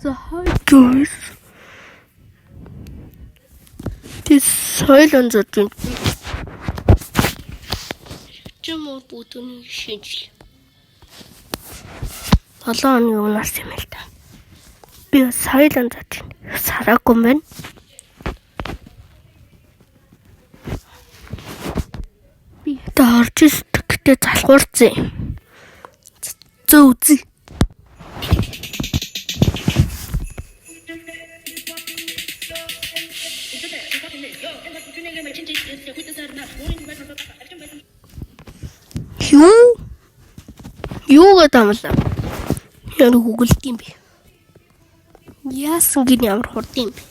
За хайж. Тэс соёлон зодын. Чимээ бүтэний шинжил. 7 оны өмнөөс юм л та. Би соёлон зодын. Сараагүй юм байна. Би орж иртээ залхуурцсан. Зөө үзье. Юу гэдэг юм бэ? Яг гуглд юм бэ. Яасан гин ямар хурд юм бэ?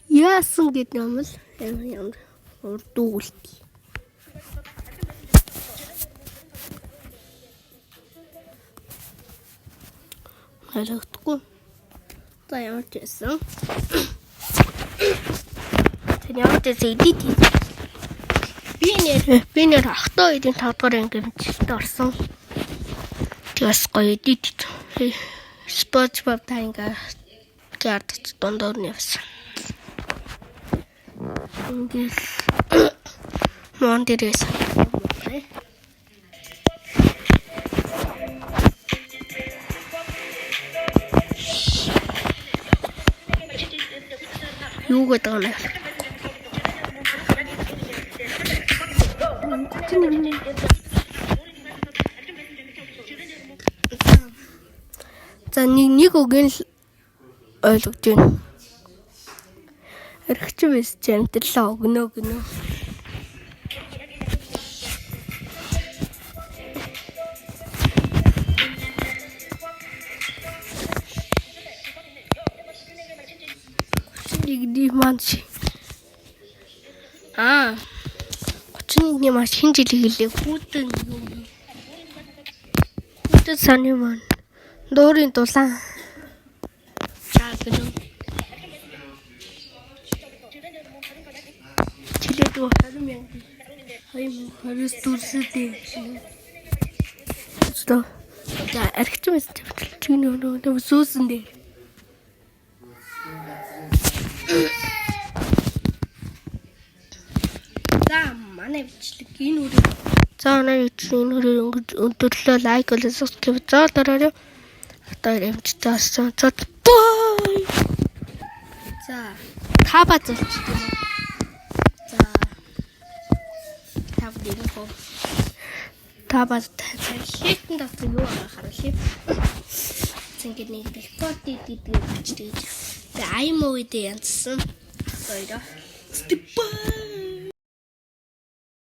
Яасан гэдэг юм л ямар хурд гуглд. Харагдахгүй. За ямар ч байсан. Ямар ч эдит. Би нэр ахтаа эдийн 5 дахь анги хэмжээлд орсон. Тэгээс гоё эдит. SpongeBob таньга гардч дондор нэвсэн. Ингээл мон дээрээс. Юу гэдэг юм бэ? За нэг үгээр л ойлгож байна. Эрхч биш амтлаа өгнө. Игди манч. 31-ний маш шинэ жилиг хэлээ. Хүүтэн саны ман. Дөрийн дулаан. Чаагнаа. Чилээд харам яа. Харис дүрсэдээ. Стоо. За архич мэс чинь нөө сүүсэн дээр. За манай бичлэг энэ үрээ. За манай бичлэг энэ үрээ өндөрлөө лайк болоо subscribe зоолоорой. Одоо эмчтээсэн цод бай. За таба зэлчтэй. За тав дэрхо. Таба хэлтэн дотор юу харахаа. Зингээд нэг рекорд хийдэг гэж. Тэгээ аймоо үедээ янзсан. Хоёроо.